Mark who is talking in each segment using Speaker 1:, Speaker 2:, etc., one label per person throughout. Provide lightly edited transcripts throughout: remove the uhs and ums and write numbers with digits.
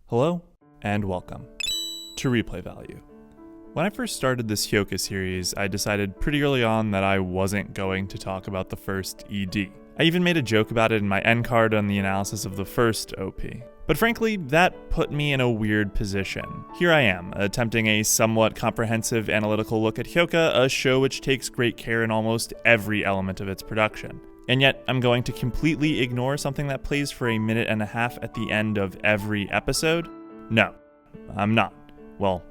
Speaker 1: Hello, and welcome to Replay Value. When I first started this Hyouka series, I decided pretty early on that I wasn't going to talk about the first ED. I even made a joke about it in my end card on the analysis of the first OP. But frankly, that put me in a weird position. Here I am, attempting a somewhat comprehensive analytical look at Hyouka, a show which takes great care in almost every element of its production. And yet, I'm going to completely ignore something that plays for a minute and a half at the end of every episode? No, I'm not. Well,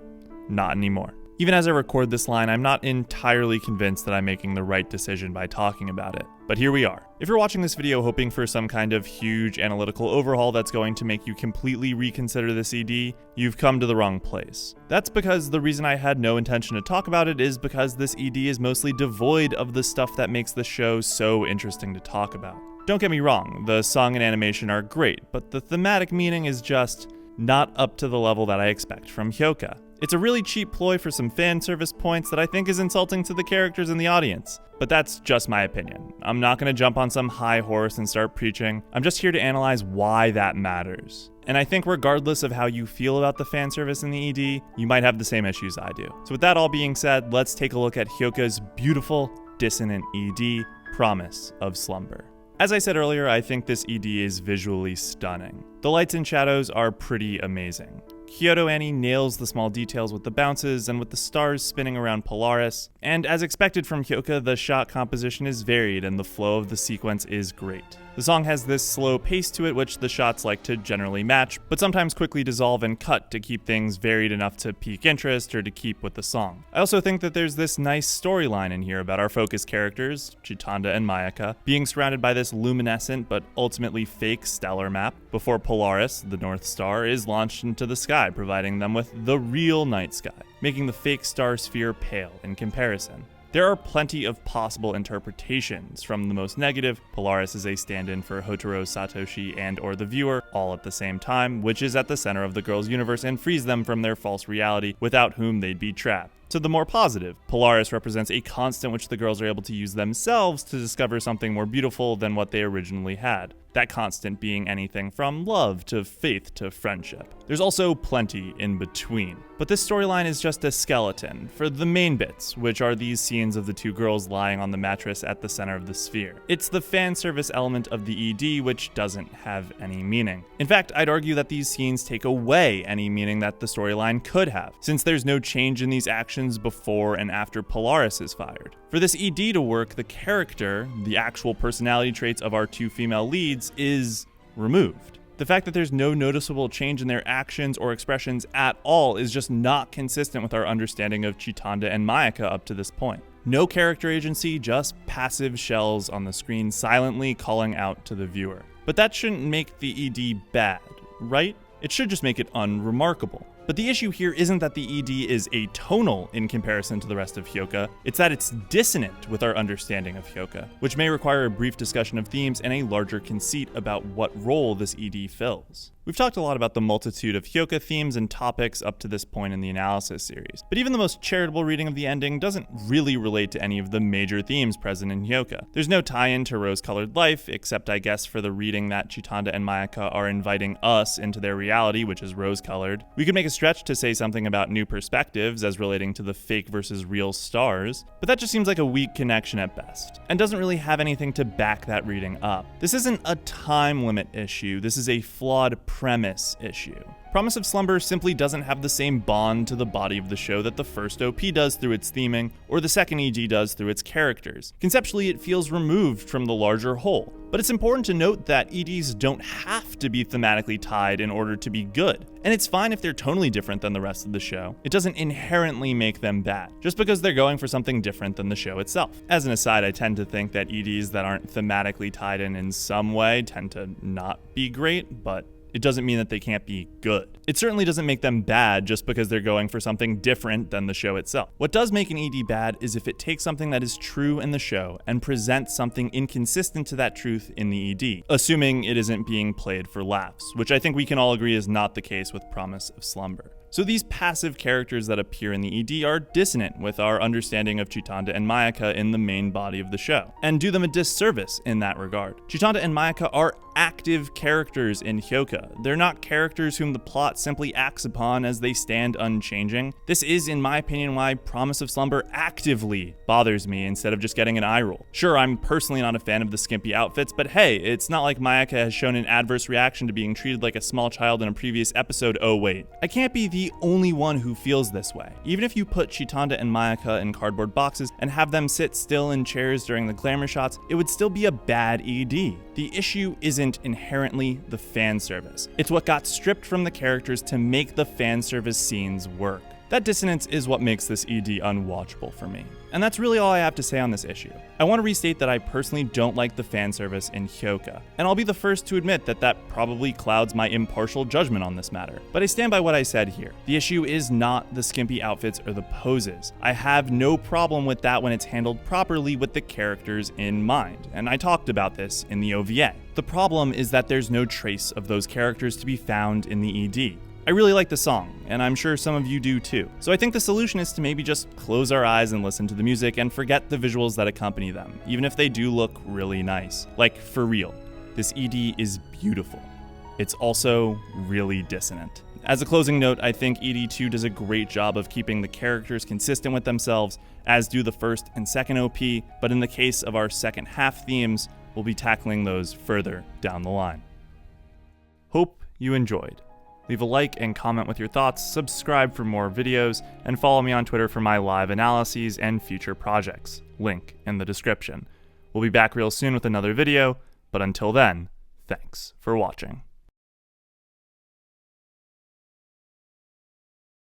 Speaker 1: not anymore. Even as I record this line, I'm not entirely convinced that I'm making the right decision by talking about it. But here we are. If you're watching this video hoping for some kind of huge analytical overhaul that's going to make you completely reconsider this ED, you've come to the wrong place. That's because the reason I had no intention to talk about it is because this ED is mostly devoid of the stuff that makes the show so interesting to talk about. Don't get me wrong, the song and animation are great, but the thematic meaning is just not up to the level that I expect from Hyouka. It's a really cheap ploy for some fan service points that I think is insulting to the characters in the audience. But that's just my opinion. I'm not going to jump on some high horse and start preaching. I'm just here to analyze why that matters. And I think regardless of how you feel about the fan service in the ED, you might have the same issues I do. So with that all being said, let's take a look at Hyouka's beautiful, dissonant ED, Promise of Slumber. As I said earlier, I think this ED is visually stunning. The lights and shadows are pretty amazing. Kyoto Annie nails the small details with the bounces and with the stars spinning around Polaris, and as expected from Hyouka, the shot composition is varied and the flow of the sequence is great. The song has this slow pace to it which the shots like to generally match, but sometimes quickly dissolve and cut to keep things varied enough to pique interest or to keep with the song. I also think that there's this nice storyline in here about our focus characters, Chitanda and Mayaka, being surrounded by this luminescent but ultimately fake stellar map before Polaris, the North Star, is launched into the sky, providing them with the real night sky, making the fake star sphere pale in comparison. There are plenty of possible interpretations. From the most negative, Polaris is a stand-in for Hotaru, Satoshi, and or the viewer, all at the same time, which is at the center of the girls' universe and frees them from their false reality without whom they'd be trapped. To the more positive, Polaris represents a constant which the girls are able to use themselves to discover something more beautiful than what they originally had. That constant being anything from love to faith to friendship. There's also plenty in between. But this storyline is just a skeleton for the main bits, which are these scenes of the two girls lying on the mattress at the center of the sphere. It's the fan service element of the ED which doesn't have any meaning. In fact, I'd argue that these scenes take away any meaning that the storyline could have, since there's no change in these actions before and after Polaris is fired. For this ED to work, the character, the actual personality traits of our two female leads, is removed. The fact that there's no noticeable change in their actions or expressions at all is just not consistent with our understanding of Chitanda and Mayaka up to this point. No character agency, just passive shells on the screen silently calling out to the viewer. But that shouldn't make the ED bad, right? It should just make it unremarkable. But the issue here isn't that the ED is atonal in comparison to the rest of Hyouka, it's that it's dissonant with our understanding of Hyouka, which may require a brief discussion of themes and a larger conceit about what role this ED fills. We've talked a lot about the multitude of Hyouka themes and topics up to this point in the analysis series, but even the most charitable reading of the ending doesn't really relate to any of the major themes present in Hyouka. There's no tie-in to rose-colored life, except I guess for the reading that Chitanda and Mayaka are inviting us into their reality, which is rose-colored. We could make a stretch to say something about new perspectives as relating to the fake versus real stars, but that just seems like a weak connection at best, and doesn't really have anything to back that reading up. This isn't a time limit issue, this is a flawed premise issue. Promise of Slumber simply doesn't have the same bond to the body of the show that the first OP does through its theming, or the second ED does through its characters. Conceptually, it feels removed from the larger whole. But it's important to note that EDs don't have to be thematically tied in order to be good. And it's fine if they're tonally different than the rest of the show. It doesn't inherently make them bad, just because they're going for something different than the show itself. As an aside, I tend to think that EDs that aren't thematically tied in some way tend to not be great, but it doesn't mean that they can't be good. It certainly doesn't make them bad just because they're going for something different than the show itself. What does make an ED bad is if it takes something that is true in the show and presents something inconsistent to that truth in the ED, assuming it isn't being played for laughs, which I think we can all agree is not the case with Promise of Slumber. So these passive characters that appear in the ED are dissonant with our understanding of Chitanda and Mayaka in the main body of the show, and do them a disservice in that regard. Chitanda and Mayaka are active characters in Hyouka. They're not characters whom the plot simply acts upon as they stand unchanging. This is, in my opinion, why Promise of Slumber actively bothers me instead of just getting an eye roll. Sure, I'm personally not a fan of the skimpy outfits, but hey, it's not like Mayaka has shown an adverse reaction to being treated like a small child in a previous episode. Oh wait, I can't be the only one who feels this way. Even if you put Chitanda and Mayaka in cardboard boxes and have them sit still in chairs during the glamour shots, it would still be a bad ED. The issue isn't inherently the fan service. It's what got stripped from the characters to make the fan service scenes work. That dissonance is what makes this ED unwatchable for me. And that's really all I have to say on this issue. I want to restate that I personally don't like the fan service in Hyouka, and I'll be the first to admit that that probably clouds my impartial judgment on this matter. But I stand by what I said here. The issue is not the skimpy outfits or the poses. I have no problem with that when it's handled properly with the characters in mind, and I talked about this in the OVA. The problem is that there's no trace of those characters to be found in the ED. I really like the song, and I'm sure some of you do too. So I think the solution is to maybe just close our eyes and listen to the music and forget the visuals that accompany them, even if they do look really nice. Like, for real, this ED is beautiful. It's also really dissonant. As a closing note, I think ED2 does a great job of keeping the characters consistent with themselves, as do the first and second OP, but in the case of our second half themes, we'll be tackling those further down the line. Hope you enjoyed. Leave a like and comment with your thoughts, subscribe for more videos, and follow me on Twitter for my live analyses and future projects. Link in the description. We'll be back real soon with another video, but until then, thanks for watching.